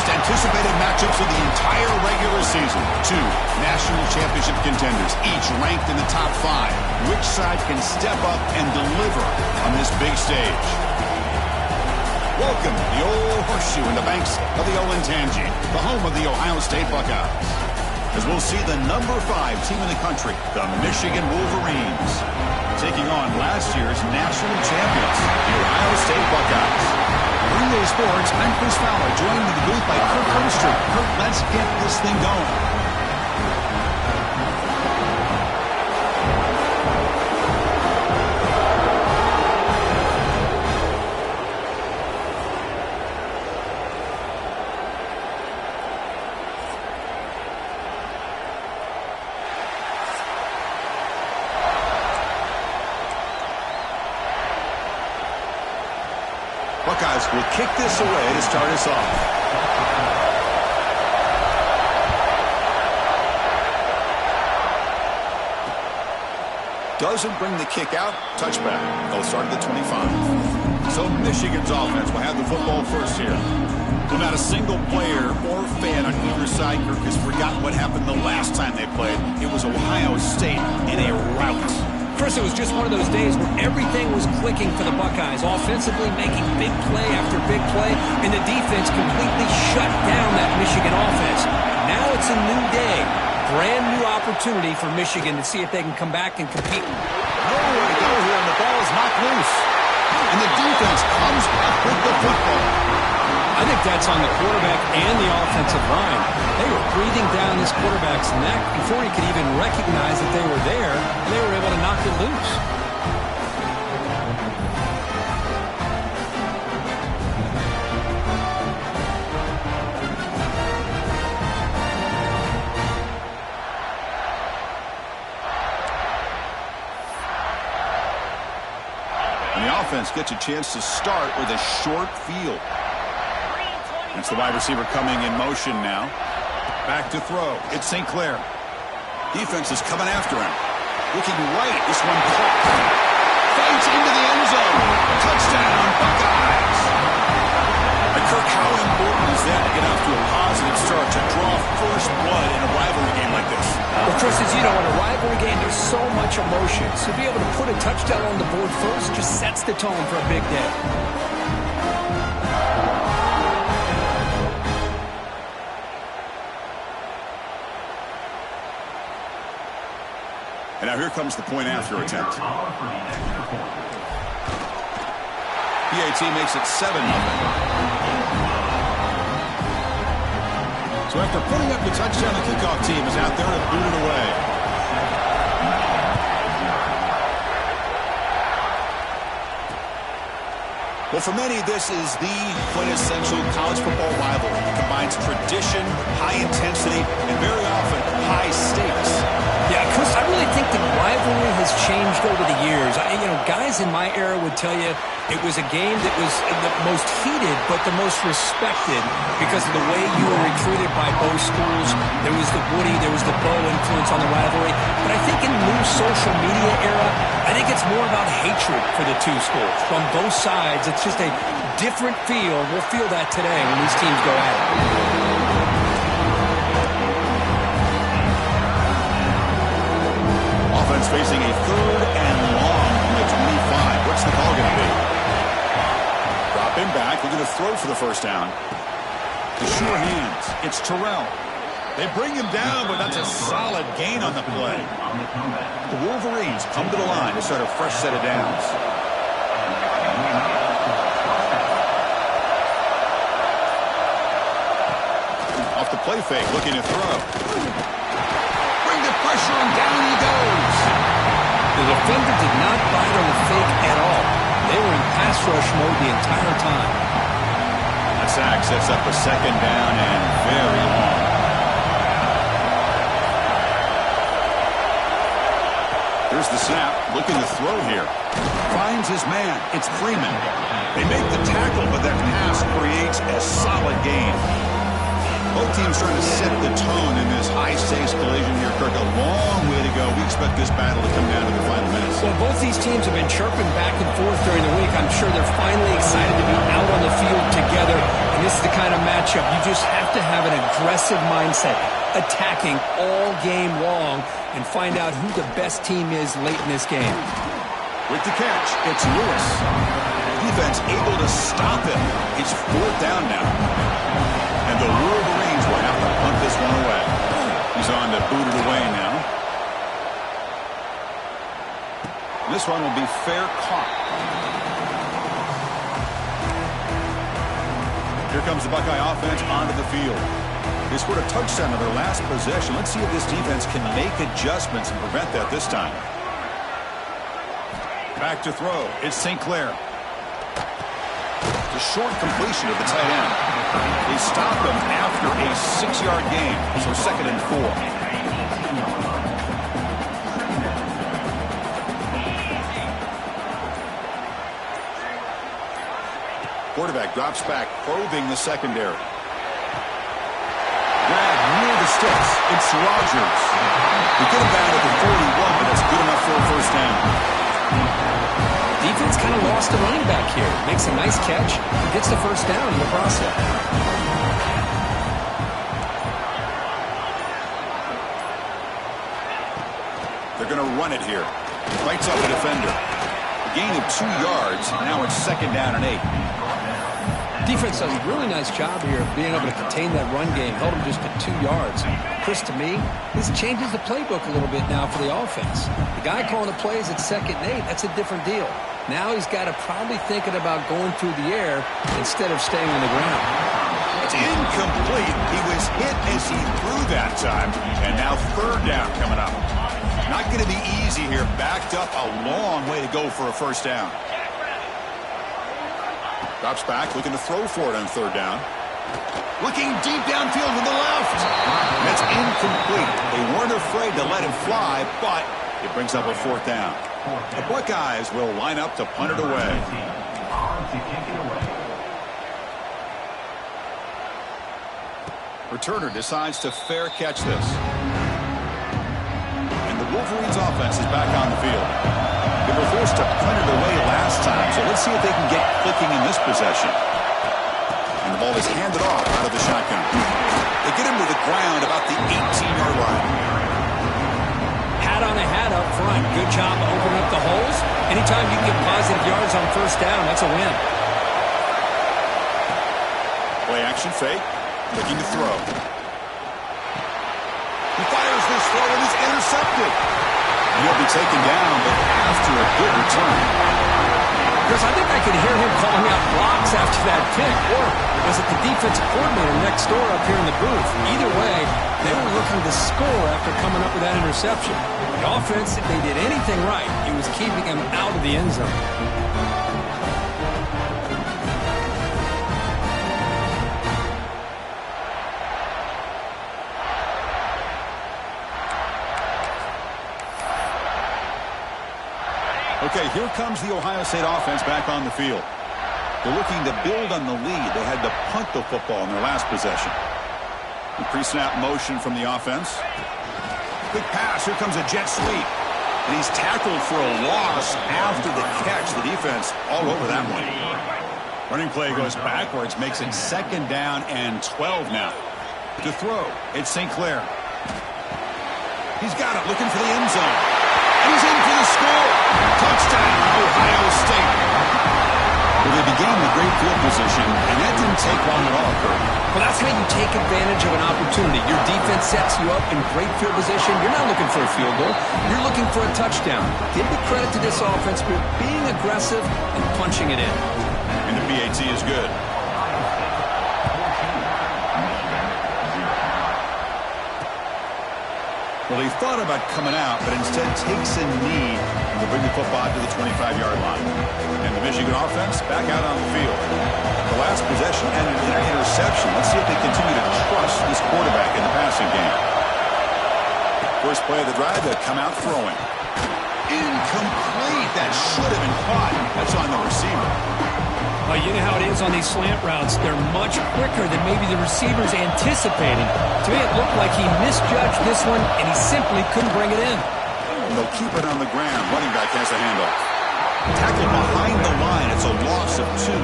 most anticipated matchups of the entire regular season. Two national championship contenders, each ranked in the top 5. Which side can step up and deliver on this big stage? Welcome to the old horseshoe in the banks of the Olentangy, the home of the Ohio State Buckeyes. As we'll see the number 5 team in the country, the Michigan Wolverines, taking on last year's national champions, the Ohio State Buckeyes. Green Day Sports, I'm Chris Fowler, joined in the booth by Kirk Herbstreit. Kirk, let's get this thing going. Buckeyes will kick this away to start us off. Doesn't bring the kick out. Touchback. They'll start at the 25. So Michigan's offense will have the football first here. Well, not a single player or fan on either side, Kirk, has forgotten what happened the last time they played. It was Ohio State in a rout. Chris, it was just one of those days where everything was clicking for the Buckeyes, offensively making big play after big play, and the defense completely shut down that Michigan offense. Now it's a new day, brand new opportunity for Michigan to see if they can come back and compete. Nowhere to go here, and the ball is knocked loose. And the defense comes up with the football. I think that's on the quarterback and the offensive line. They were breathing down this quarterback's neck before he could even recognize that they were there, and they were able to knock it loose. And the offense gets a chance to start with a short field. It's the wide receiver coming in motion now. Back to throw. It's St. Clair. Defense is coming after him. Looking right. This one caught. Fights into the end zone. Touchdown, Buckeyes. And Kirk, how important is that to get off to a positive start, to draw first blood in a rivalry game like this? Well, Chris, as you know, in a rivalry game, there's so much emotion. So to be able to put a touchdown on the board first just sets the tone for a big day. And now here comes the point after attempt. PAT makes it 7-0. So after putting up the touchdown, the kickoff team is out there to boot it away. Well, for many, this is the quintessential college football rivalry. It combines tradition, high intensity, and very often high stakes. Yeah, Chris, I really think the rivalry has changed over the years. Guys in my era would tell you it was a game that was the most heated but the most respected because of the way you were recruited by both schools. There was the Woody, there was the Bo influence on the rivalry. But I think in the new social media era, I think it's more about hatred for the two schools. From both sides, it's just a different feel. We'll feel that today when these teams go at it. Offense facing a 3rd and long from the 25. What's the call going to be? Drop him back. They're going to throw for the first down. The sure hands. It's Terrell. They bring him down, but that's a solid gain on the play. The Wolverines come to the line to start a fresh set of downs. Off the play fake, looking to throw. Bring the pressure, and down he goes. The defender did not bite on the fake at all. They were in pass rush mode the entire time. That sack sets up a 2nd down and very long. Here's the snap, looking to throw here. Finds his man. It's Freeman. They make the tackle, but that pass creates a solid gain. Both teams trying to set the tone in this high-stakes collision here, Kirk. A long way to go. We expect this battle to come down to the final minutes. Well, both these teams have been chirping back and forth during the week. I'm sure they're finally excited to be out on the field together. And this is the kind of matchup you just have to have an aggressive mindset, attacking all game long, and find out who the best team is late in this game. With the catch, it's Lewis. Defense able to stop him. It's 4th down now. And the Wolverines will have to punt this one away. He's on to boot it away now. This one will be fair caught. Here comes the Buckeye offense onto the field. They scored a touchdown on their last possession. Let's see if this defense can make adjustments and prevent that this time. Back to throw. It's St. Clair. The short completion of the tight end. They stopped him after a 6-yard gain, so 2nd and 4. Quarterback drops back, probing the secondary. Grab near the sticks. It's Rogers. We get him down at the 41, but that's good enough for a 1st down. Defense kind of lost a running back here. Makes a nice catch and gets the 1st down in the process. They're going to run it here. Bites up the defender. A gain of 2 yards. Now it's 2nd down and 8. Defense does a really nice job here of being able to contain that run game. Held him just at 2 yards. Chris, to me, this changes the playbook a little bit now for the offense. The guy calling the plays at 2nd and 8, that's a different deal. Now he's got to probably thinking about going through the air instead of staying on the ground. It's incomplete. He was hit as he threw that time. And now 3rd down coming up. Not going to be easy here. Backed up a long way to go for a 1st down. Drops back, looking to throw for it on 3rd down. Looking deep downfield to the left. That's incomplete. They weren't afraid to let him fly, but it brings up a 4th down. The Buckeyes will line up to punt it away. Returner decides to fair catch this. And the Wolverines offense is back on the field. They were forced to punt it away last time, so let's see if they can get clicking in this possession. And the ball is handed off out of the shotgun. They get him to the ground about the 18-yard line. Hat on a hat up front. Good job opening up the holes. Anytime you can get positive yards on 1st down, that's a win. Play action fake. Looking to throw. He fires this throw and is intercepted. He'll be taken down, but after a good return. Chris, I think I could hear him calling out blocks after that pick. Or was it the defensive coordinator next door up here in the booth? Either way, they were looking to score after coming up with that interception. The offense, if they did anything right, it was keeping him out of the end zone. Okay, here comes the Ohio State offense back on the field. They're looking to build on the lead. They had to punt the football in their last possession. The pre-snap motion from the offense. Quick pass. Here comes a jet sweep. And he's tackled for a loss after the catch. The defense all over that one. Running play goes backwards, makes it 2nd down and 12 now. To throw, it's St. Clair. He's got it, looking for the end zone. He's in for the score. Touchdown, Ohio State. Well, they began with great field position, and that didn't take long at all, Kurt. Well, that's how you take advantage of an opportunity. Your defense sets you up in great field position. You're not looking for a field goal. You're looking for a touchdown. Give the credit to this offense for being aggressive and punching it in. And the PAT is good. Well, he thought about coming out, but instead takes a knee and will bring the football to the 25-yard line. And the Michigan offense back out on the field. The last possession ended in an interception. Let's see if they continue to trust this quarterback in the passing game. First play of the drive, they'll come out throwing. Incomplete. That should have been caught. That's on the receiver. Well, you know how it is on these slant routes. They're much quicker than maybe the receiver's anticipating. To me, it looked like he misjudged this one, and he simply couldn't bring it in. And they'll keep it on the ground. Running back has the handoff. Tackled behind the line. It's a loss of 2.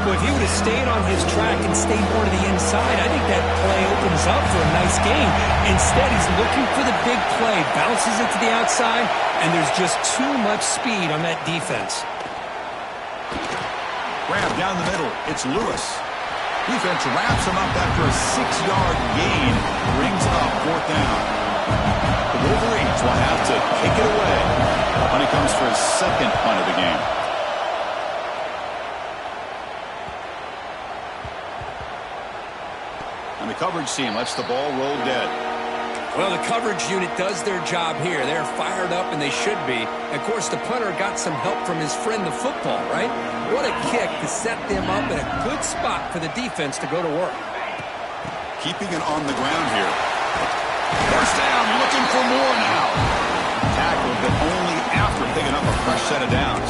Well, if he would have stayed on his track and stayed more to the inside, I think that play opens up for a nice gain. Instead, he's looking for the big play, bounces it to the outside, and there's just too much speed on that defense. Grab down the middle. It's Lewis. Defense wraps him up after a 6-yard gain. Brings up 4th down. The Wolverines will have to kick it away when it comes for his 2nd punt of the game. And the coverage team lets the ball roll dead. Well, the coverage unit does their job here. They're fired up, and they should be. Of course, the punter got some help from his friend, the football, right? What a kick to set them up in a good spot for the defense to go to work. Keeping it on the ground here. 1st down, looking for more now. Tackled, but only after picking up a fresh set of downs.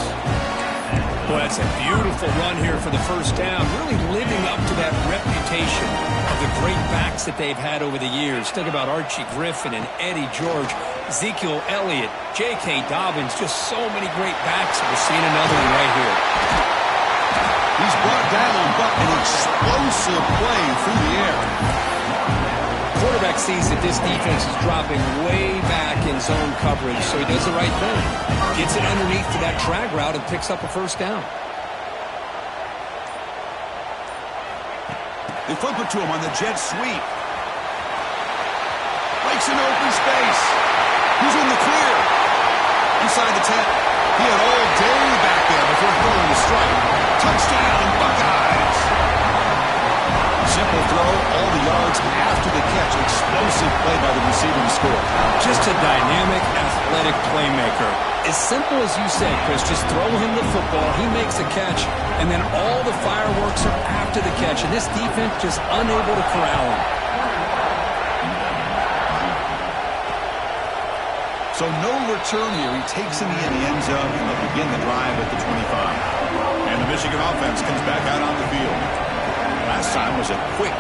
Boy, that's a beautiful run here for the 1st down. Really living up to that reputation of the great backs that they've had over the years. Think about Archie Griffin and Eddie George, Ezekiel Elliott, J.K. Dobbins, just so many great backs. We're seeing another one right here. He's brought down, but an explosive play through the air. Quarterback sees that this defense is dropping way back in zone coverage, so he does the right thing. Gets it underneath to that drag route and picks up a 1st down. They flip it to him on the jet sweep. Breaks into open space. He's in the clear. Inside the 10. He had all day back there before throwing the strike. Touchdown, Buckeyes. Simple throw, all the yards after the catch. Explosive play by the receiver to score. Just a dynamic, athletic playmaker. As simple as you said, Chris, just throw him the football, he makes a catch, and then all the fireworks are after the catch, and this defense just unable to corral him. So no return here. He takes him in the end zone, and they'll begin the drive at the 25. And the Michigan offense comes back out on the field. Last time was a quick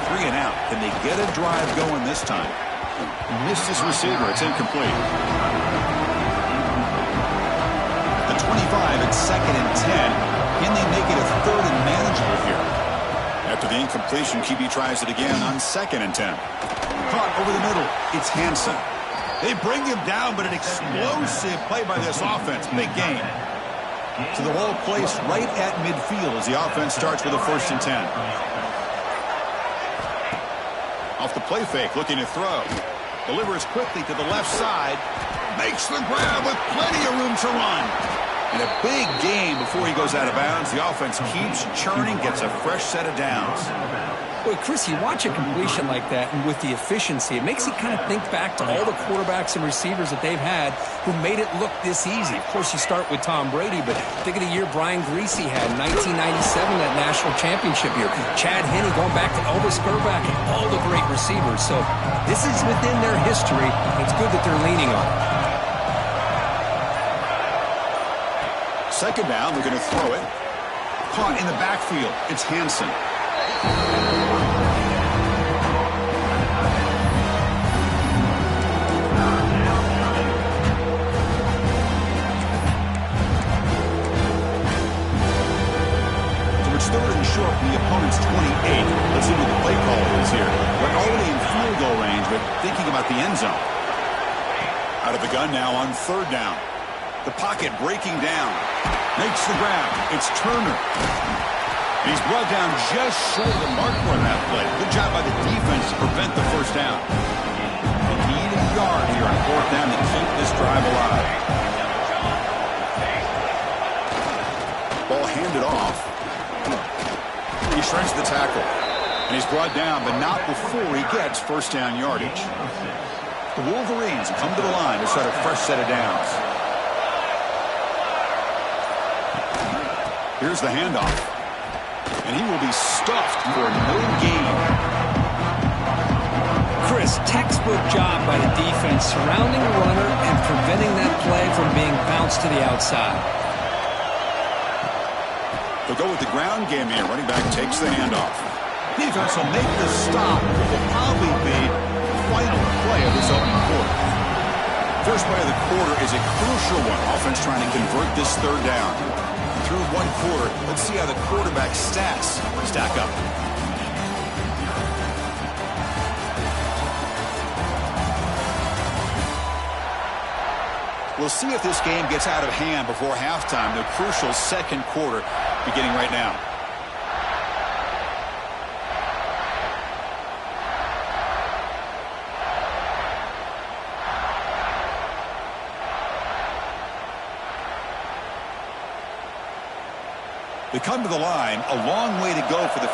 3 and out. Can they get a drive going this time? Missed his receiver. It's incomplete. The 25 at 2nd and 10. Can they make it a 3rd and manageable here? After the incompletion, QB tries it again on 2nd and 10. Caught over the middle. It's Hansen. They bring him down, but an explosive play by this offense. Big gain. So the ball placed right at midfield as the offense starts with a 1st and 10. Off the play fake, looking to throw. Delivers quickly to the left side. Makes the grab with plenty of room to run. And a big gain before he goes out of bounds. The offense keeps churning, gets a fresh set of downs. Well, Chris, you watch a completion like that, and with the efficiency, it makes you kind of think back to all the quarterbacks and receivers that they've had who made it look this easy. Of course, you start with Tom Brady, but think of the year Brian Griese had, 1997, that national championship year. Chad Henne going back to Elvis Grbac and all the great receivers. So this is within their history. It's good that they're leaning on it. 2nd down, they're going to throw it. Caught in the backfield. It's Hansen. Third and short from the opponent's 28. Let's see what the play call is here. We're already in field goal range, but thinking about the end zone. Out of the gun now on 3rd down. The pocket breaking down. Makes the grab. It's Turner. He's brought down just short of the mark for that play. Good job by the defense to prevent the 1st down. They need a yard here on 4th down to keep this drive alive. Ball handed off. He shrinks the tackle. And he's brought down, but not before he gets 1st down yardage. The Wolverines come to the line to start a fresh set of downs. Here's the handoff. And he will be stuffed for no gain. Chris, textbook job by the defense surrounding the runner and preventing that play from being bounced to the outside. They'll go with the ground game here. Running back takes the handoff. Defense will make the stop. It will probably be the final play of this opening quarter. First play of the quarter is a crucial one. Offense trying to convert this 3rd down. through one quarter. Let's see how the quarterback's stats stack up. We'll see if this game gets out of hand before halftime. The crucial second quarter beginning right now. They come to the line, a long way to go for the...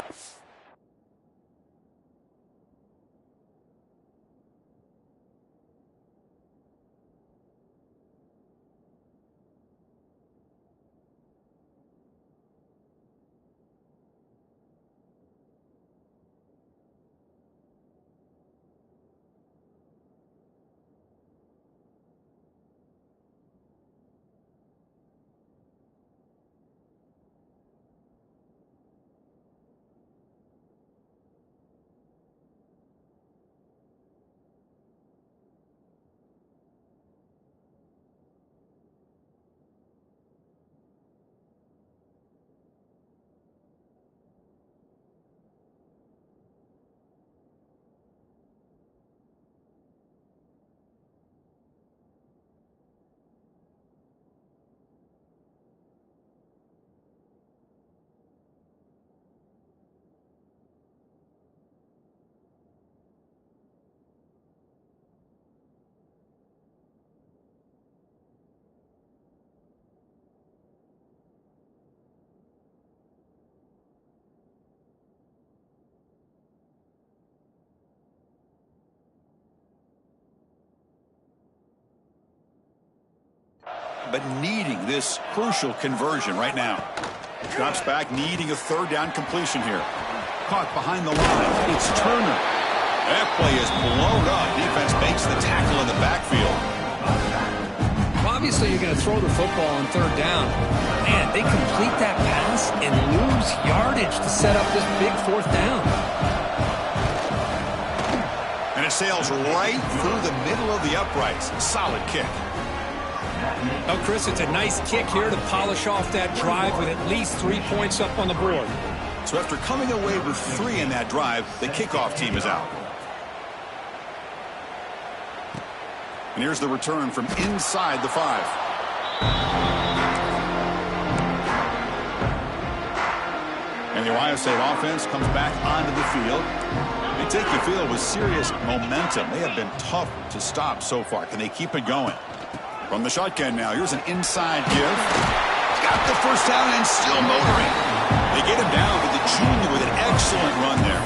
But needing this crucial conversion right now. Drops back, needing a third down completion here. Caught behind the line. It's Turner. That play is blown up. Defense makes the tackle in the backfield. Well, obviously, you're going to throw the football on third down. Man, they complete that pass and lose yardage to set up this big fourth down. And it sails right through the middle of the uprights. Solid kick. Oh, Chris, it's a nice kick here to polish off that drive with at least 3 points up on the board. So after coming away with 3 in that drive, the kickoff team is out. And here's the return from inside the 5. And the Ohio State offense comes back onto the field. They take the field with serious momentum. They have been tough to stop so far. Can they keep it going? From the shotgun now, here's an inside give. Got the first down and still motoring. They get him down to the junior with an excellent run there.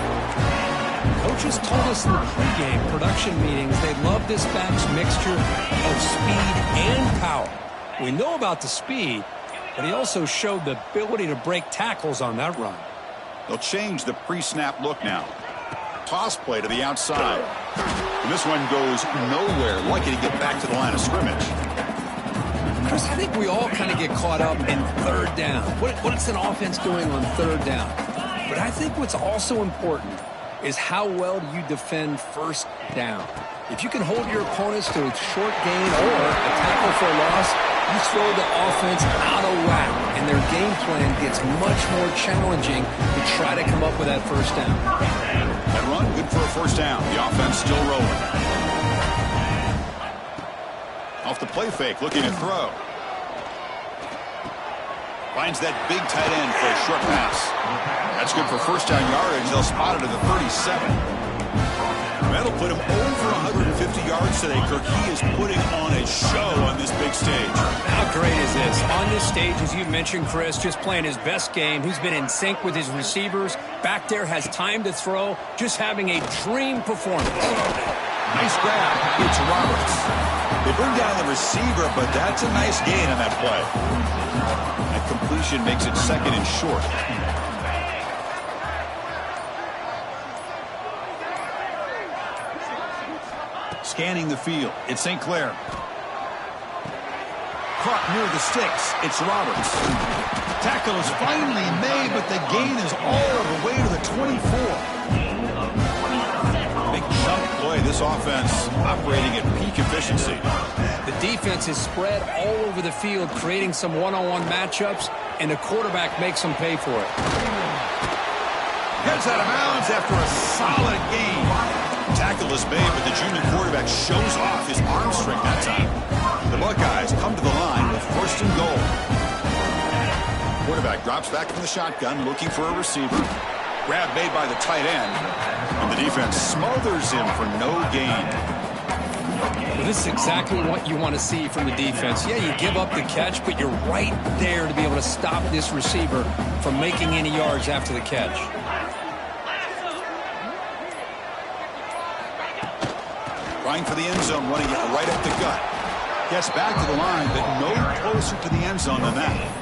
Coaches told us in the pregame production meetings they love this back's mixture of speed and power. We know about the speed, but he also showed the ability to break tackles on that run. They'll change the pre-snap look now. Toss play to the outside. And this one goes nowhere. Lucky to get back to the line of scrimmage. Chris, I think we all kind of get caught up in third down. What's an offense doing on third down? But I think what's also important is how well do you defend first down. If you can hold your opponents to a short gain or a tackle for a loss, you throw the offense out of whack, and their game plan gets much more challenging to try to come up with that first down. That run, good for a first down. The offense still rolling. Off the play fake, looking to throw. Finds that big tight end for a short pass. That's good for first down yardage. They'll spot it at the 37. That'll put him over 150 yards today, Kirk. He is putting on a show on this big stage. How great is this? On this stage, as you mentioned, Chris, just playing his best game. He's been in sync with his receivers. Back there, has time to throw. Just having a dream performance. Nice grab. It's Roberts. They bring down the receiver, but that's a nice gain on that play. That completion makes it second and short. Scanning the field. It's St. Clair. Caught near the sticks. It's Roberts. Tackle is finally made, but the gain is all the way to the 24. Big chunk play. This this offense operating at peak efficiency. The defense is spread all over the field, creating some one-on-one matchups, and the quarterback makes them pay for it. Heads out of bounds after a solid gain. Tackle is made, but the junior quarterback shows off his arm strength that time. The Buckeyes come to the line with 1st and goal. Quarterback drops back from the shotgun, looking for a receiver. Grab made by the tight end, and the defense smothers him for no gain. Well, this is exactly what you want to see from the defense. Yeah, you give up the catch, but you're right there to be able to stop this receiver from making any yards after the catch. Trying for the end zone, running it right up the gut. Gets back to the line, but no closer to the end zone than that.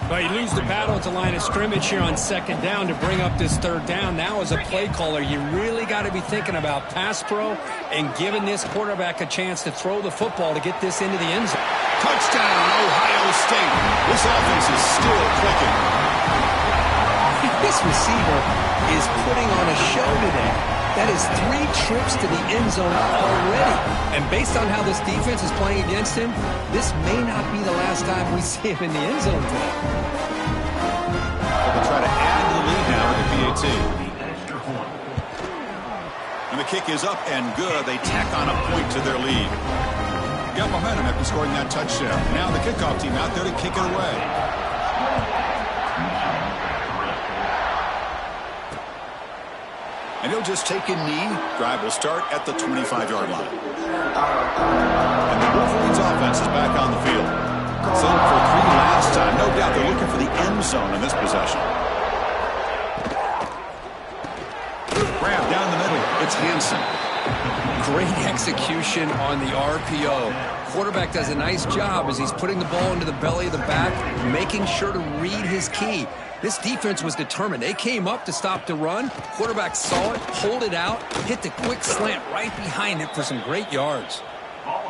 Well, you lose the battle at the line of scrimmage here on 2nd down to bring up this 3rd down. Now, as a play caller, you really got to be thinking about pass pro and giving this quarterback a chance to throw the football to get this into the end zone. Touchdown, Ohio State. This offense is still clicking. This receiver is putting on a show today. That is 3 trips to the end zone already. And based on how this defense is playing against him, this may not be the last time we see him in the end zone today. They'll try to add to the lead now with the PAT. And the kick is up and good. They tack on a point to their lead. Got momentum after scoring that touchdown. Now the kickoff team out there to kick it away. And he'll just take a knee. Drive will start at the 25-yard line. And the Wolverines offense is back on the field. Settled for 3 last time. No doubt they're looking for the end zone in this possession. Grab down the middle. It's Hansen. Great execution on the RPO. Quarterback does a nice job as he's putting the ball into the belly of the back, making sure to read his key. This defense was determined. They came up to stop the run. Quarterback saw it, pulled it out, hit the quick slant right behind it for some great yards.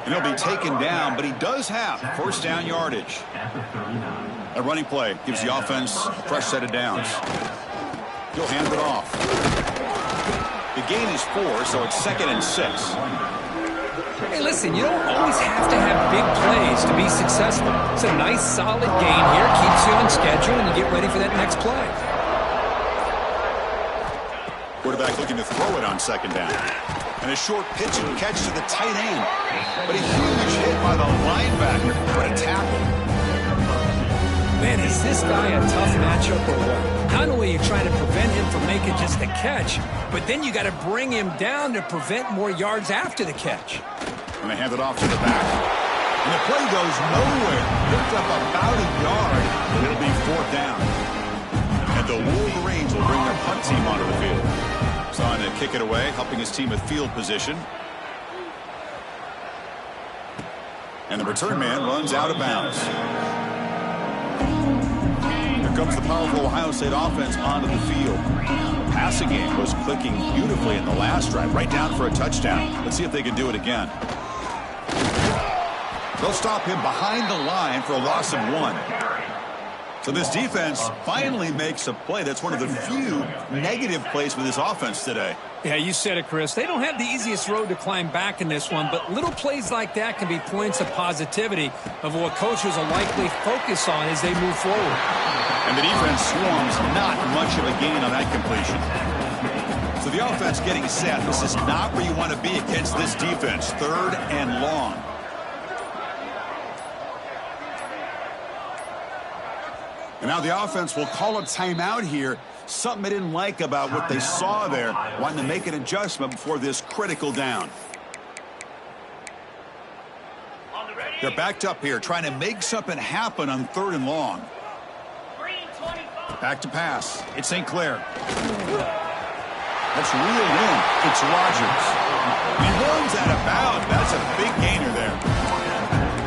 And he'll be taken down, but he does have 1st down yardage. A running play gives the offense a fresh set of downs. He'll hand it off. The gain is 4, so it's 2nd and 6. Hey, listen, you don't always have to have big plays to be successful. It's a nice, solid gain here. Keeps you on schedule, and you get ready for that next play. Quarterback looking to throw it on 2nd down. And a short pitch and catch to the tight end. But a huge hit by the linebacker. What a tackle. Man, is this guy a tough matchup or what? Not only are you trying to prevent him from making just a catch, but then you got to bring him down to prevent more yards after the catch. And they hand it off to the back. And the play goes nowhere. Picked up about a yard. And it'll be 4th down. And the Wolverines will bring their punt team onto the field. So on to kick it away, helping his team with field position. And the return man runs out of bounds. Here comes the powerful Ohio State offense onto the field. The passing game was clicking beautifully in the last drive, right down for a touchdown. Let's see if they can do it again. They'll stop him behind the line for a loss of 1. So this defense finally makes a play. That's one of the few negative plays for this offense today. Yeah, you said it, Chris. They don't have the easiest road to climb back in this one, but little plays like that can be points of positivity of what coaches will likely focus on as they move forward. And the defense swarms not much of a gain on that completion. So the offense getting set. This is not where you want to be against this defense. 3rd and long. And now the offense will call a timeout here. Something they didn't like about what they saw there. Wanting to make an adjustment before this critical down. They're backed up here, trying to make something happen on 3rd and long. Back to pass. It's St. Clair. That's reeled in. It's Rogers. He runs out of bounds. That's a big gainer there.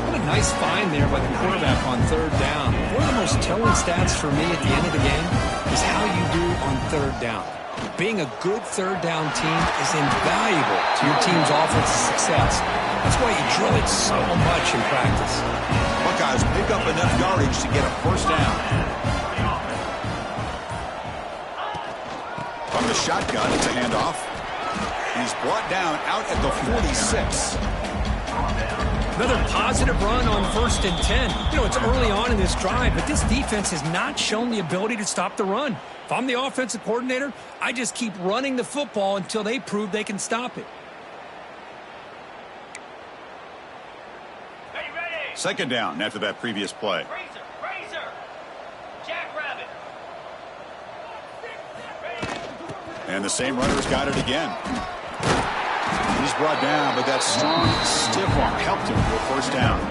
What a nice find there by the quarterback on 3rd down. One of the most telling stats for me at the end of the game is how you do on 3rd down. Being a good 3rd down team is invaluable to your team's offensive success. That's why you drill it so much in practice. Buckeyes pick up enough yardage to get a 1st down. From the shotgun, it's a handoff. He's brought down out at the 46. Another positive run on 1st and 10. You know, it's early on in this drive, but this defense has not shown the ability to stop the run. If I'm the offensive coordinator, I just keep running the football until they prove they can stop it. Second down after that previous play. And the same runner's got it again. He's brought down, but that strong, stiff arm helped him to a first down.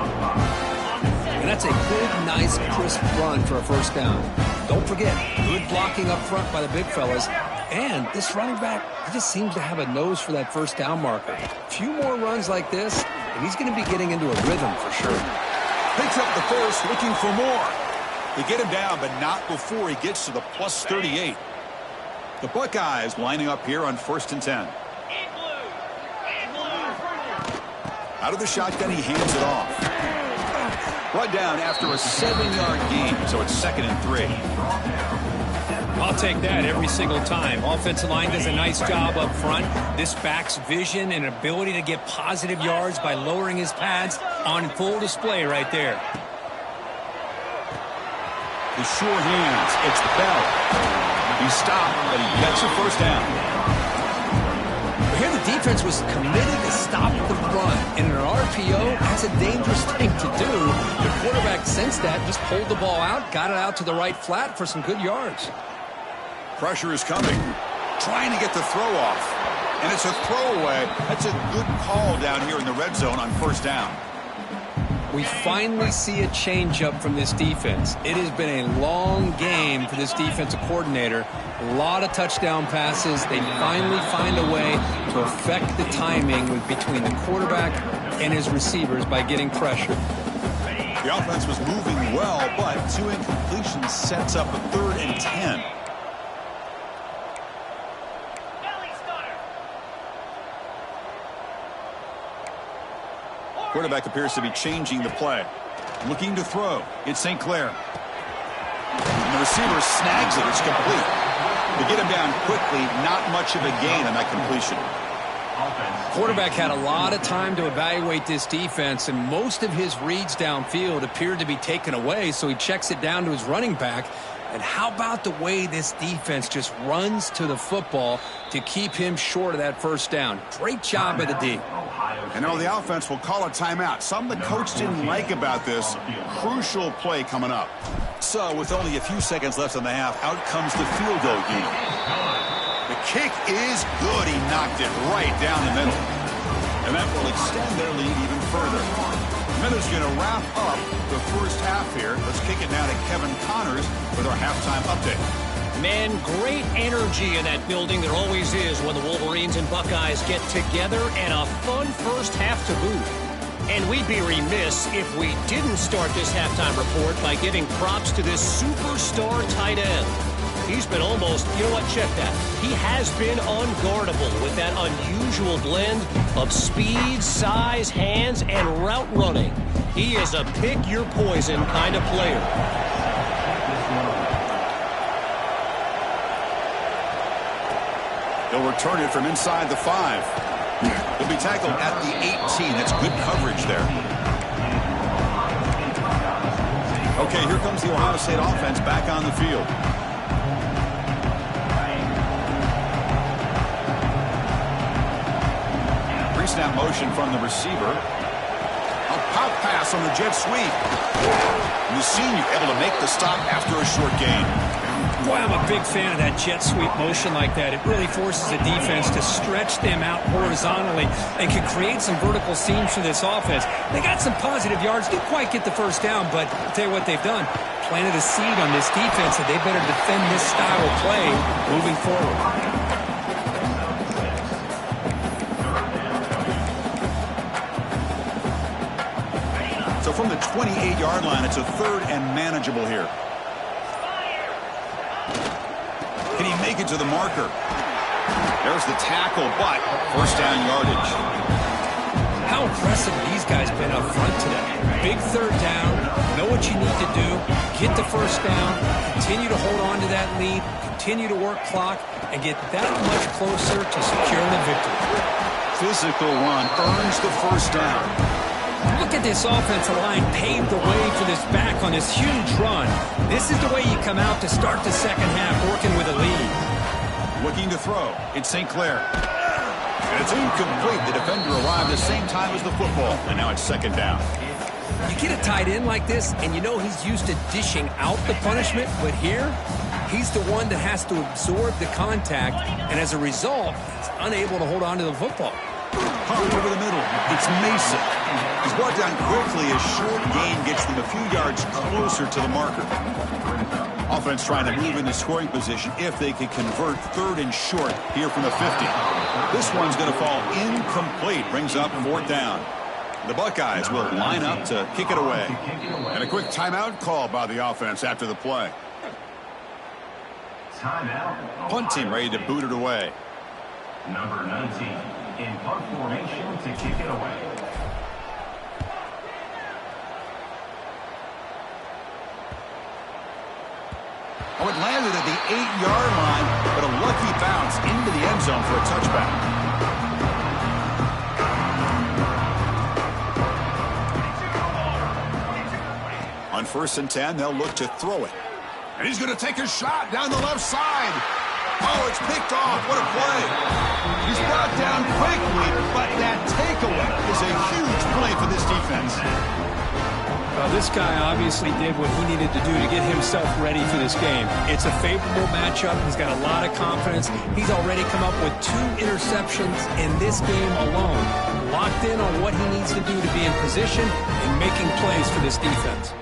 And that's a good, nice, crisp run for a first down. Don't forget, good blocking up front by the big fellas. And this running back, he just seems to have a nose for that first down marker. A few more runs like this, and he's going to be getting into a rhythm for sure. Picks up the first, looking for more. They get him down, but not before he gets to the plus 38. The Buckeyes lining up here on 1st and 10. Out of the shotgun, he hands it off. Brought down after a 7-yard gain, so it's 2nd and 3. I'll take that every single time. Offensive line does a nice job up front. This back's vision and ability to get positive yards by lowering his pads on full display right there. The sure hands. It's Bell. He stopped, but he gets a first down. Here the defense was committed to stop the run. And in an RPO, that's a dangerous thing to do. The quarterback sensed that, just pulled the ball out, got it out to the right flat for some good yards. Pressure is coming. Trying to get the throw off. And it's a throwaway. That's a good call down here in the red zone on first down. We finally see a change-up from this defense. It has been a long game for this defensive coordinator. A lot of touchdown passes. They finally find a way to affect the timing between the quarterback and his receivers by getting pressure. The offense was moving well, but 2 incompletions sets up a 3rd and 10. Quarterback appears to be changing the play. Looking to throw. It's St. Clair. And the receiver snags it. It's complete. They get him down quickly. Not much of a gain on that completion. Quarterback had a lot of time to evaluate this defense, and most of his reads downfield appeared to be taken away, so he checks it down to his running back. And how about the way this defense just runs to the football to keep him short of that first down? Great job by the D. And now the offense will call a timeout. Something the coach didn't like about this. Crucial play coming up. So with only a few seconds left in the half, out comes the field goal unit. The kick is good. He knocked it right down the middle. And that will extend their lead even further. Miller's going to wrap up the first half here. Let's kick it now to Kevin Connors with our halftime update. Man, great energy in that building. There always is when the Wolverines and Buckeyes get together, and a fun first half to boot. And we'd be remiss if we didn't start this halftime report by giving props to this superstar tight end. He's been almost, you know what, check that. He has been unguardable with that unusual blend of speed, size, hands, and route running. He is a pick-your-poison kind of player. They'll return it from inside the 5. He'll be tackled at the 18. That's good coverage there. Okay, here comes the Ohio State offense back on the field. Pre-snap motion from the receiver. A pop pass on the jet sweep. And the senior able to make the stop after a short gain. Boy, I'm a big fan of that jet sweep motion like that. It really forces the defense to stretch them out horizontally and can create some vertical seams for this offense. They got some positive yards. Didn't quite get the first down, but I'll tell you what they've done. Planted a seed on this defense that they better defend this style of play moving forward. So from the 28-yard line, it's a 3rd and manageable here. Can he make it to the marker? There's the tackle, but first down yardage. How impressive these guys been up front today. Big 3rd down, know what you need to do, get the first down, continue to hold on to that lead, continue to work clock, and get that much closer to securing the victory. physical run earns the first down. Look at this offensive line pave the way for this back on this huge run. This is the way you come out to start the second half working with a lead. Looking to throw. It's St. Clair. And it's incomplete. The defender arrived at the same time as the football. And now it's second down. You get a tight end like this, and you know he's used to dishing out the punishment. But here, he's the one that has to absorb the contact. And as a result, he's unable to hold on to the football. Pump over the middle. It's Mason. He's brought down quickly. A short gain gets them a few yards closer to the marker. Offense trying to move into scoring position if they can convert third and short here from the 50. This one's going to fall incomplete. Brings up fourth down. The Buckeyes will line up to kick it away. And a quick timeout call by the offense after the play. Punt team ready to boot it away. Number 19 in punt formation to kick it away. Oh, it landed at the 8-yard line, but a lucky bounce into the end zone for a touchback. On 1st and 10, they'll look to throw it. And he's going to take a shot down the left side. Oh, it's picked off. What a play. He's brought down quickly, but that takeaway is a huge play for this defense. This guy obviously did what he needed to do to get himself ready for this game. It's a favorable matchup. He's got a lot of confidence. He's already come up with 2 interceptions in this game alone. Locked in on what he needs to do to be in position and making plays for this defense.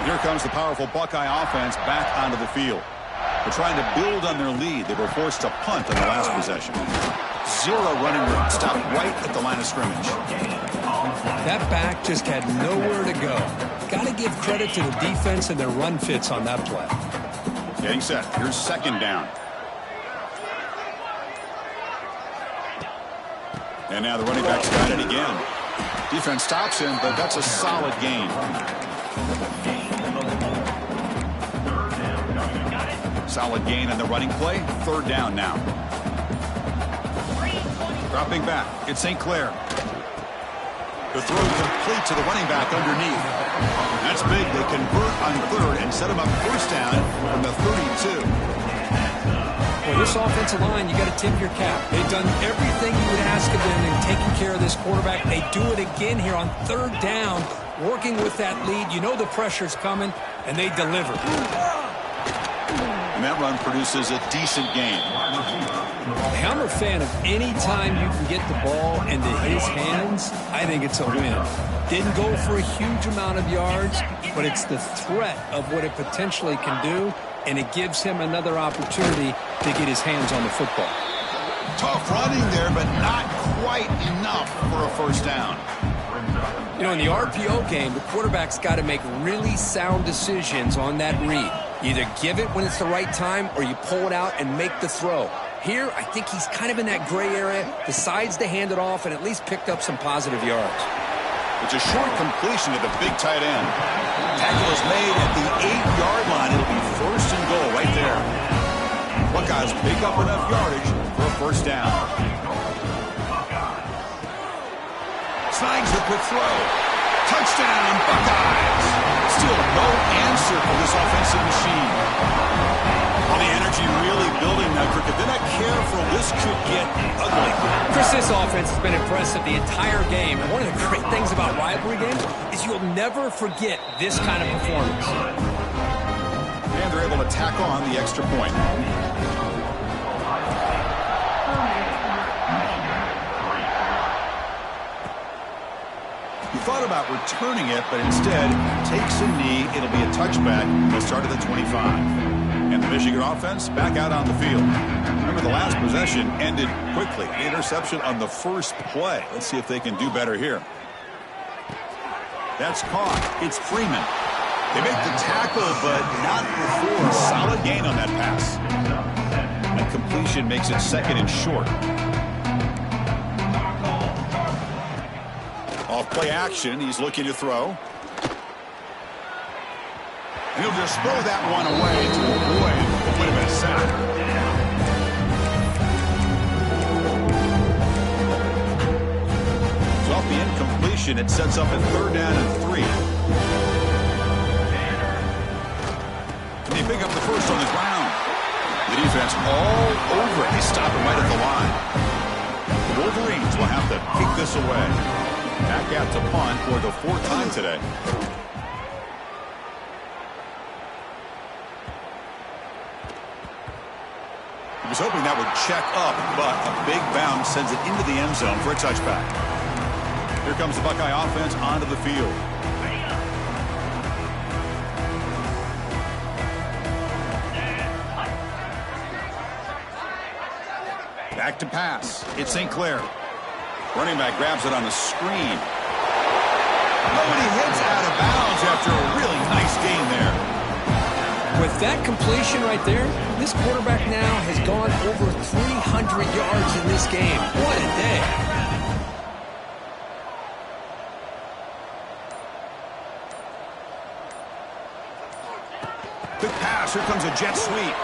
Here comes the powerful Buckeye offense back onto the field. They're trying to build on their lead. They were forced to punt on the last possession. 0 running room. Stopped right at the line of scrimmage. That back just had nowhere to go. Got to give credit to the defense and their run fits on that play. Getting set. Here's second down. And now the running back's got it again. Defense stops him, but that's a solid gain. Solid gain on the running play. Third down now. Dropping back. It's St. Clair. The throw complete to the running back underneath. That's big. They convert on third and set him up first down from the 32. Well, this offensive line, you got to tip your cap. They've done everything you would ask of them in taking care of this quarterback. They do it again here on third down, working with that lead. You know the pressure's coming, and they deliver. And that run produces a decent gain. Hey, I'm a fan of any time you can get the ball into his hands, I think it's a win. Didn't go for a huge amount of yards, but it's the threat of what it potentially can do, and it gives him another opportunity to get his hands on the football. Tough running there, but not quite enough for a first down. You know, in the RPO game, the quarterback's got to make really sound decisions on that read. You either give it when it's the right time or you pull it out and make the throw. Here, I think he's kind of in that gray area, decides to hand it off and at least picked up some positive yards. It's a short completion to the big tight end. Tackle is made at the 8-yard line. It'll be first and goal right there. Buckeyes pick up enough yardage for a first down. Snags the quick throw. Touchdown, Buckeyes. Still no answer for this offensive machine. Well, the energy really building now, Cricket. They're not careful. This could get ugly. Chris, this offense has been impressive the entire game. And one of the great things about rivalry games is you'll never forget this kind of performance. And they're able to tack on the extra point. You thought about returning it, but instead takes a knee. It'll be a touchback. They'll start at the 25. And the Michigan offense back out on the field. Remember, the last possession ended quickly. An interception on the first play. Let's see if they can do better here. That's caught. It's Freeman. They make the tackle, but not before. Solid gain on that pass. That completion makes it second and short. Off play action. He's looking to throw. He'll just throw that one away to avoid a bit of a sack. completion. It sets up a 3rd down and 3. And they pick up the first on the ground. The defense all over it. They stop it right at the line. The Wolverines will have to kick this away. Back out to punt for the 4th time today. He was hoping that would check up, but a big bounce sends it into the end zone for a touchback. Here comes the Buckeye offense onto the field. Back to pass. It's St. Clair. Running back grabs it on the screen. Nobody heads out of bounds after a really nice gain there. With that completion right there, this quarterback now has gone over 300 yards in this game. What a day. Quick pass. Here comes a jet sweep.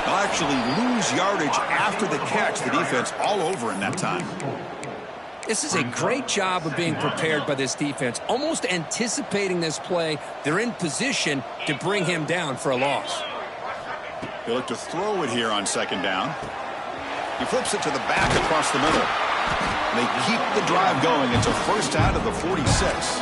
They'll actually lose yardage after the catch. The defense all over in that time. This is a great job of being prepared by this defense, almost anticipating this play. They're in position to bring him down for a loss. They look to throw it here on 2nd down. He flips it to the back across the middle. They keep the drive going. It's a 1st out of the 46.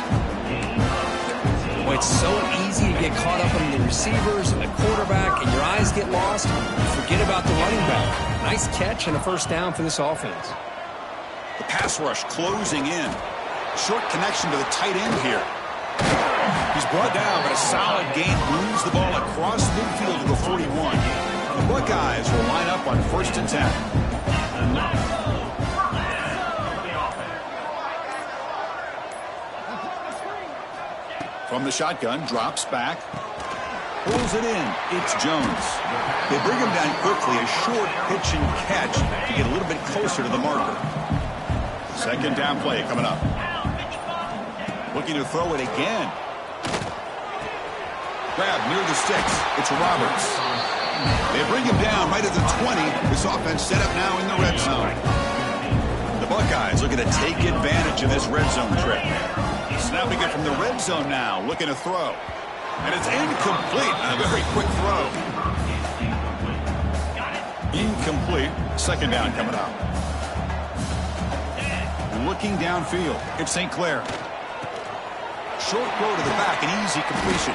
Boy, it's so easy to get caught up in the receivers and the quarterback, and your eyes get lost. You forget about the running back. Nice catch and a 1st down for this offense. The pass rush closing in. Short connection to the tight end here. He's brought down, but a solid gain moves the ball across midfield to the 41. The Buckeyes will line up on 1st and 10. From the shotgun, drops back. Pulls it in. It's Jones. They bring him down quickly. A short pitch and catch to get a little bit closer to the marker. 2nd down play coming up. Looking to throw it again. Grab near the sticks. It's Roberts. They bring him down right at the 20. This offense set up now in the red zone. The Buckeyes looking to take advantage of this red zone trip. Snapping it from the red zone now. Looking to throw. And it's incomplete. A very quick throw. Incomplete. 2nd down coming up. Looking downfield. It's St. Clair. Short throw to the back, an easy completion.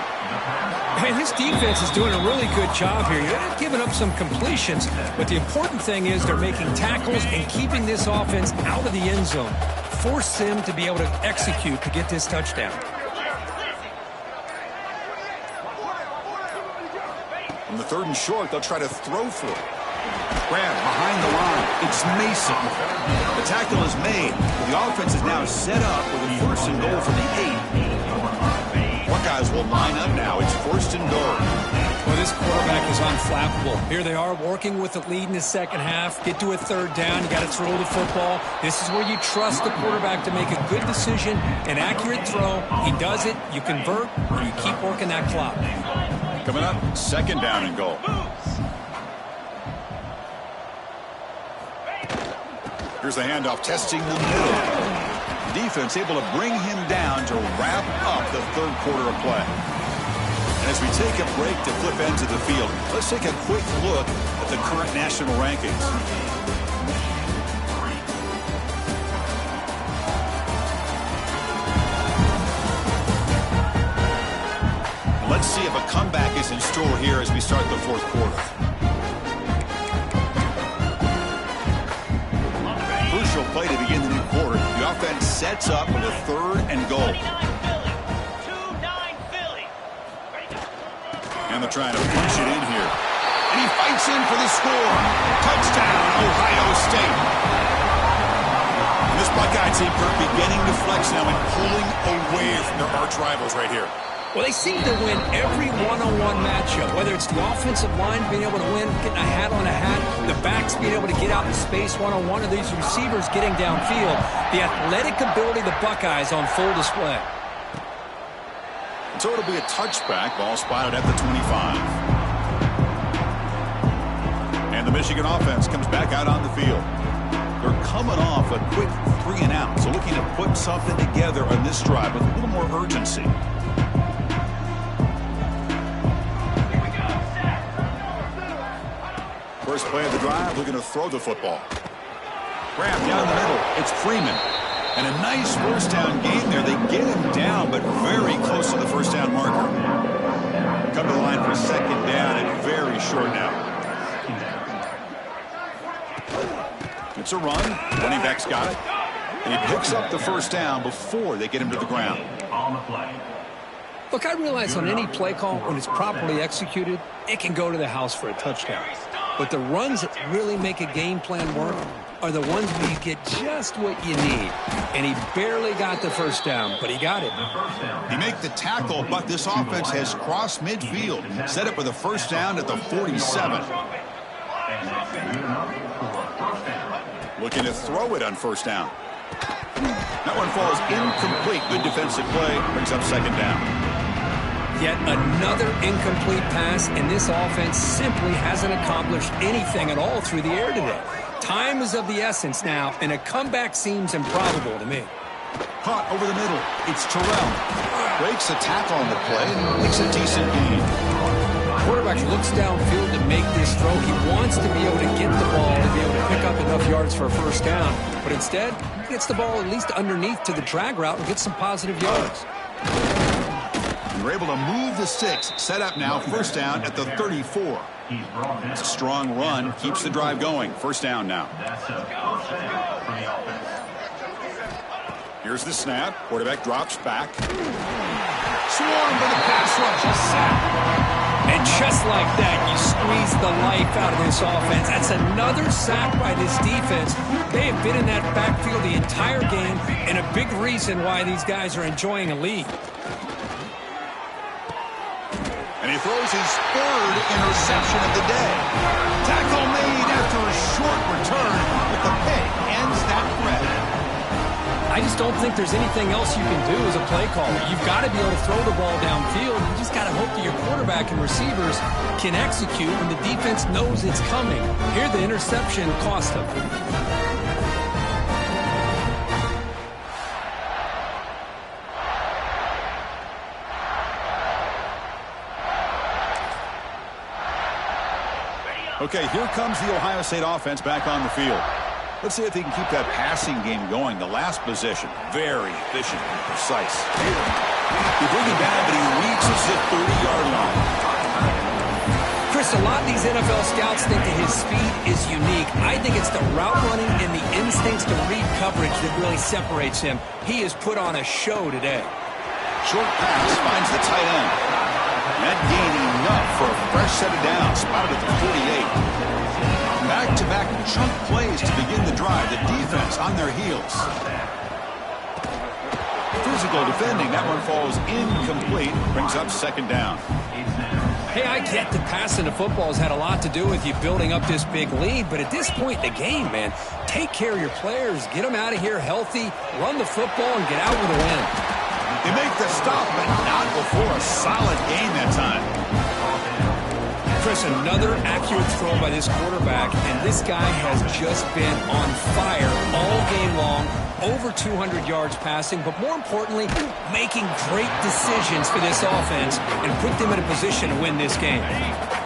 Man, this defense is doing a really good job here. You're not giving up some completions, but the important thing is they're making tackles and keeping this offense out of the end zone. Force them to be able to execute to get this touchdown. On the 3rd and short, they'll try to throw for it. Grab behind the line. It's Mason. The tackle is made. The offense is now set up with a 1st and goal from the 8. Buckeyes will line up now. It's 1st and goal. Well, this quarterback is unflappable. Here they are working with the lead in the 2nd half. Get to a 3rd down. You got to throw the football. This is where you trust the quarterback to make a good decision, an accurate throw. He does it. You convert, or you keep working that clock. Coming up, 2nd down and goal. Here's the handoff, testing the middle. The defense able to bring him down to wrap up the 3rd quarter of play. And as we take a break to flip ends of the field, let's take a quick look at the current national rankings. Let's see if a comeback is in store here as we start the 4th quarter. Crucial play to begin the new quarter. The offense sets up with a 3rd and goal. And they're trying to punch it in here. And he fights in for the score. Touchdown, Ohio State. And this Buckeye team are beginning to flex now and pulling away from their arch rivals right here. Well, they seem to win every one-on-one matchup, whether it's the offensive line being able to win, getting a hat on a hat, the backs being able to get out in space one-on-one, or these receivers getting downfield. The athletic ability of the Buckeyes on full display. So it'll be a touchback. Ball spotted at the 25. And the Michigan offense comes back out on the field. They're coming off a quick 3 and out. So looking to put something together on this drive with a little more urgency. First play of the drive, looking to throw the football. Grab down the middle. It's Freeman. And a nice first down game there. They get him down, but very close to the first down marker. Come to the line for a second down and very short now. It's a run. Running back's got it. And he picks up the first down before they get him to the ground. On the play. Look, I realize on any play call, when it's properly executed, it can go to the house for a touchdown. But the runs that really make a game plan work are the ones where you get just what you need. And he barely got the first down, but he got it. He made the tackle, but this offense has crossed midfield. Set up with a first down at the 47. Looking to throw it on first down. That one falls incomplete. Good defensive play. Brings up second down. Yet another incomplete pass, and this offense simply hasn't accomplished anything at all through the air today. Time is of the essence now, and a comeback seems improbable to me. Caught over the middle. It's Terrell. Breaks a tackle on the play and makes a decent gain. Quarterback looks downfield to make this throw. He wants to be able to get the ball to be able to pick up enough yards for a first down. But instead, he gets the ball at least underneath to the drag route and gets some positive yards. We're able to move the 6. Set up now, first down at the 34. It's a strong run. Keeps the drive going. First down now. Here's the snap. Quarterback drops back. Swarmed by the pass rush. A sack. And just like that, you squeeze the life out of this offense. That's another sack by this defense. They have been in that backfield the entire game, and a big reason why these guys are enjoying a lead. And he throws his 3rd interception of the day. Tackle made after a short return, but the pick ends that threat. I just don't think there's anything else you can do as a play caller. You've got to be able to throw the ball downfield. You just got to hope that your quarterback and receivers can execute when the defense knows it's coming. Here, the interception cost them. Okay, here comes the Ohio State offense back on the field. Let's see if they can keep that passing game going. The last possession, very efficient and precise. They bring him down, but he reaches the 30-yard line. Chris, a lot of these NFL scouts think that his speed is unique. I think it's the route running and the instincts to read coverage that really separates him. He has put on a show today. Short pass finds the tight end. That gain enough for a fresh set of downs, spotted at the 48. Back-to-back chunk plays to begin the drive. The defense on their heels. Physical defending. That one falls incomplete. Brings up second down. Hey, I get that passing the football has had a lot to do with you building up this big lead, but at this point in the game, man, take care of your players. Get them out of here healthy, run the football, and get out with a win. They make the stop, but not before a solid gain that time. Chris, another accurate throw by this quarterback, and this guy has just been on fire all game long, over 200 yards passing, but more importantly, making great decisions for this offense and put them in a position to win this game.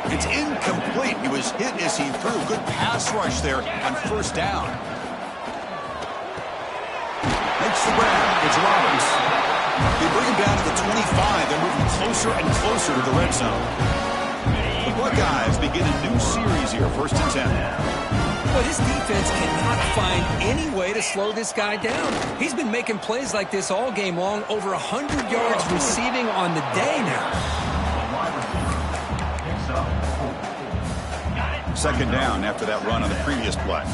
It's incomplete. He was hit as he threw. Good pass rush there on first down. Makes the grab. It's Roberts. They bring him down to the 25. They're moving closer and closer to the red zone. The Buckeyes begin a new series here, 1st and 10. Well, this defense cannot find any way to slow this guy down. He's been making plays like this all game long, over 100 yards receiving on the day now. Second down after that run on the previous play.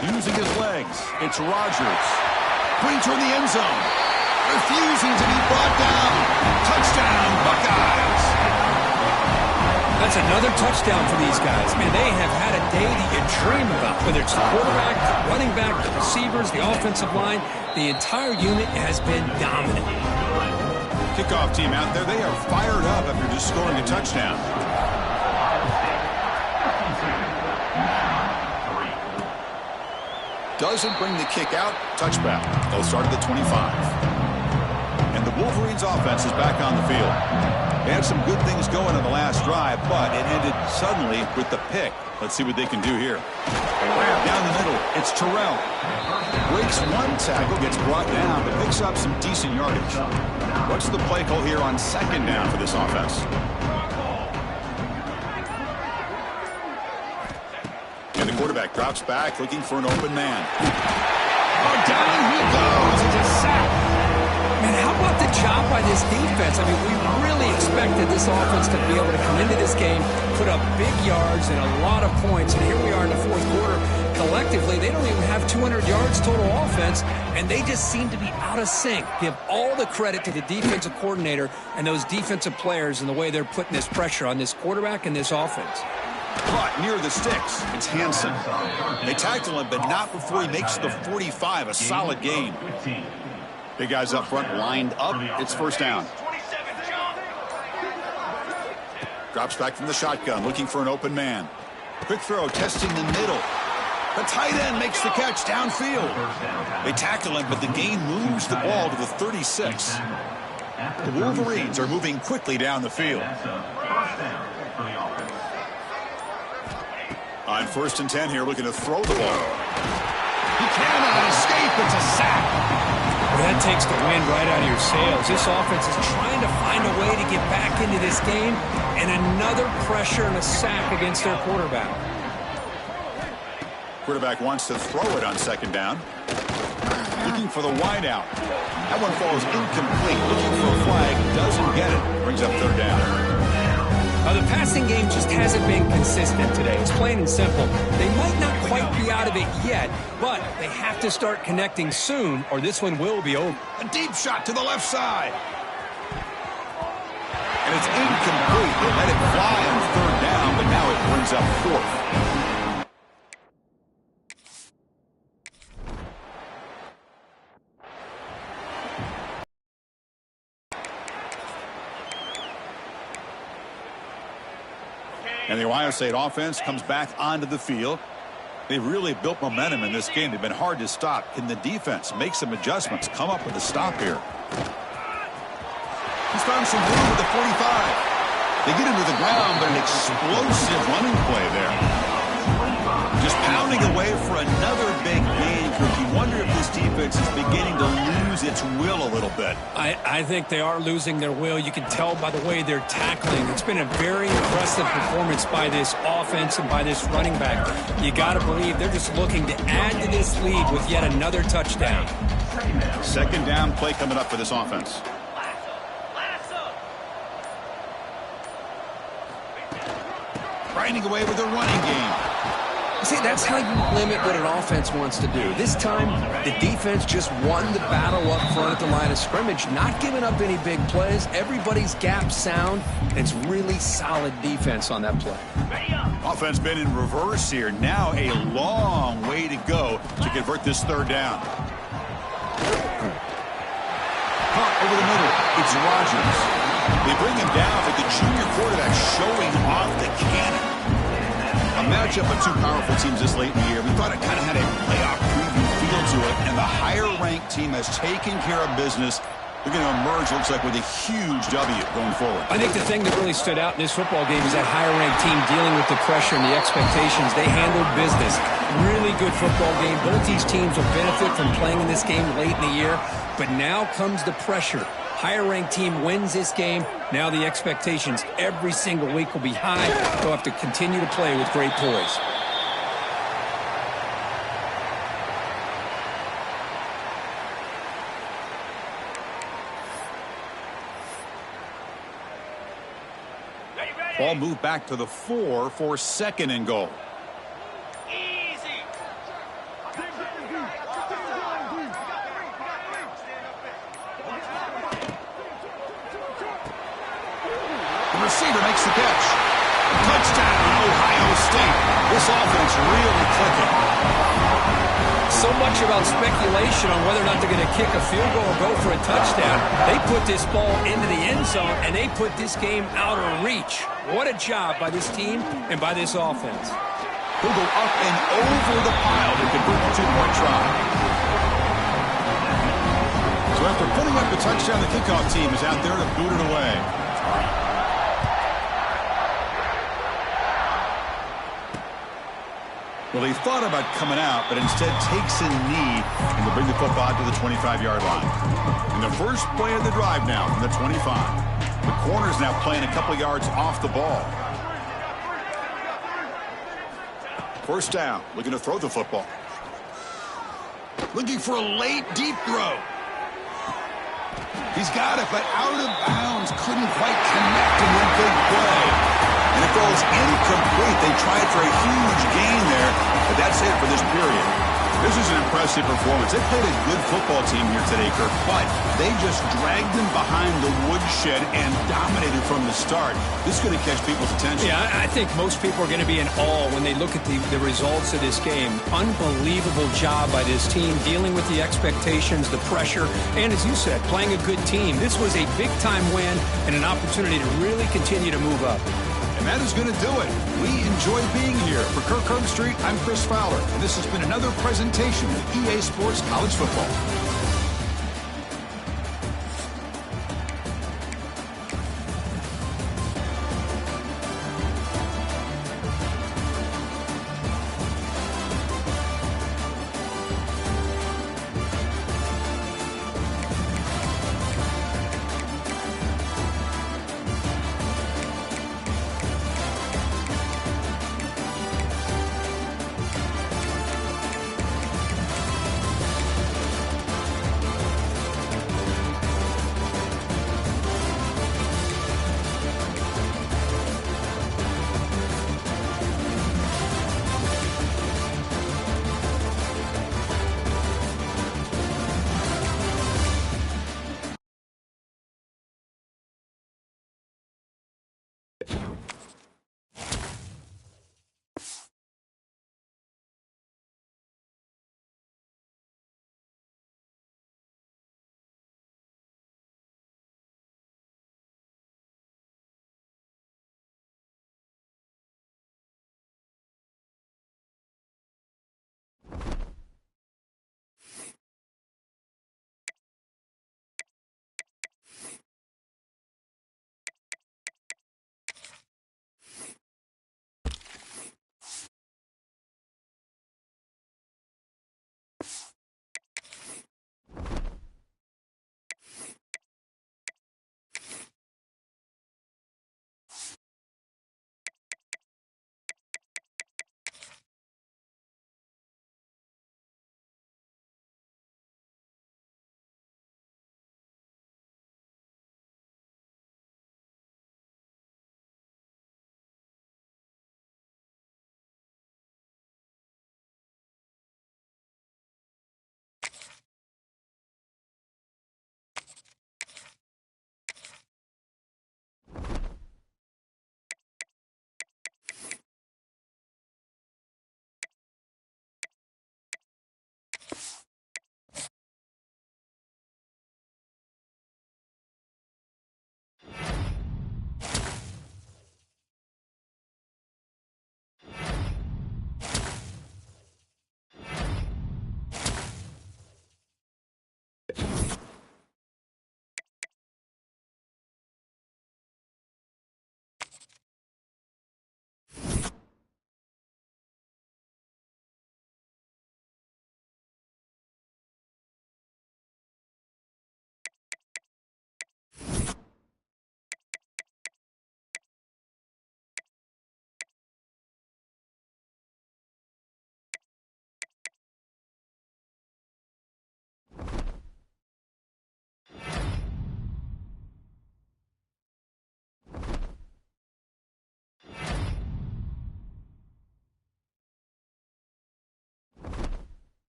Using his legs, it's Rodgers. Pointer in the end zone. Refusing to be brought down. Touchdown, Buckeyes. That's another touchdown for these guys. Man, they have had a day that you dream about. Whether it's the quarterback, the running back, the receivers, the offensive line, the entire unit has been dominant. Kickoff team out there, they are fired up after just scoring a touchdown. Doesn't bring the kick out. Touchback. They'll start at the 25. And the Wolverines offense is back on the field. They had some good things going on the last drive, but it ended suddenly with the pick. Let's see what they can do here. Down the middle, it's Terrell. Breaks one tackle, gets brought down, but picks up some decent yardage. What's the play call here on second down for this offense? And the quarterback drops back, looking for an open man. Oh, down he goes. It's a sack. Man, how about the job by this defense? I mean, we really expected this offense to be able to come into this game, put up big yards and a lot of points, and here we are in the fourth quarter. Collectively, they don't even have 200 yards total offense, and they just seem to be out of sync. Give all the credit to the defensive coordinator and those defensive players and the way they're putting this pressure on this quarterback and this offense. Caught near the sticks. It's Hansen. They tackle him, but not before he makes the 45. A solid gain. Big guys up front lined up. It's first down. Drops back from the shotgun, looking for an open man. Quick throw, testing the middle. The tight end makes the catch downfield. They tackle him, but the gain moves the ball to the 36. The Wolverines are moving quickly down the field. On 1st and 10 here, looking to throw the ball. He cannot escape. It's a sack. Well, that takes the wind right out of your sails. This offense is trying to find a way to get back into this game, and another pressure and a sack against their quarterback. Quarterback wants to throw it on second down. Looking for the wide out. That one falls incomplete. Looking for a flag. Doesn't get it. Brings up third down. The passing game just hasn't been consistent today. It's plain and simple. They might not quite be out of it yet, but they have to start connecting soon, or this one will be over. A deep shot to the left side. And it's incomplete. They let it fly on third down, but now it brings up fourth. And the Ohio State offense comes back onto the field. They've really built momentum in this game. They've been hard to stop. Can the defense make some adjustments, come up with a stop here? He's found some room with the 45. They get him to the ground, but an explosive running play there. Just pounding away for another big gain. You wonder if this defense is beginning to lose its will a little bit. I think they are losing their will. You can tell by the way they're tackling. It's been a very impressive performance by this offense and by this running back. You got to believe they're just looking to add to this lead with yet another touchdown. Second down play coming up for this offense. Grinding away with a running game. See, that's how you limit what an offense wants to do. This time, the defense just won the battle up front at the line of scrimmage, not giving up any big plays. Everybody's gap sound. It's really solid defense on that play. Offense been in reverse here. Now a long way to go to convert this third down. Caught over the middle. It's Rodgers. They bring him down, but the junior quarterback showing off the cannon. A matchup of two powerful teams this late in the year. We thought it kind of had a playoff preview feel to it, and the higher-ranked team has taken care of business. They're going to emerge, looks like, with a huge W going forward. I think the thing that really stood out in this football game is that higher-ranked team dealing with the pressure and the expectations. They handled business. Really good football game. Both these teams will benefit from playing in this game late in the year, but now comes the pressure. Higher-ranked team wins this game. Now the expectations every single week will be high. They'll have to continue to play with great poise. Ball moved back to the 4 for second and goal. Receiver makes the catch. Touchdown, Ohio State. This offense really clicking. So much about speculation on whether or not they're going to kick a field goal or go for a touchdown. They put this ball into the end zone, and they put this game out of reach. What a job by this team and by this offense. He'll go up and over the pile to convert the two-point try. So after putting up the touchdown, the kickoff team is out there to boot it away. Well, he thought about coming out, but instead takes a knee and will bring the football to the 25-yard line. And the first play of the drive now from the 25. The corner's now playing a couple yards off the ball. First down, looking to throw the football. Looking for a late, deep throw. He's got it, but out of bounds. Couldn't quite connect in one big play. And it goes incomplete. They tried for a huge gain there, but that's it for this period. This is an impressive performance. They played a good football team here today, Kirk, but they just dragged them behind the woodshed and dominated from the start. This is going to catch people's attention. Yeah, I think most people are going to be in awe when they look at the results of this game. Unbelievable job by this team, dealing with the expectations, the pressure, and as you said, playing a good team. This was a big-time win and an opportunity to really continue to move up. And that is going to do it. We enjoy being here. For Kirk Herbstreit, I'm Chris Fowler, and this has been another presentation of EA Sports College Football.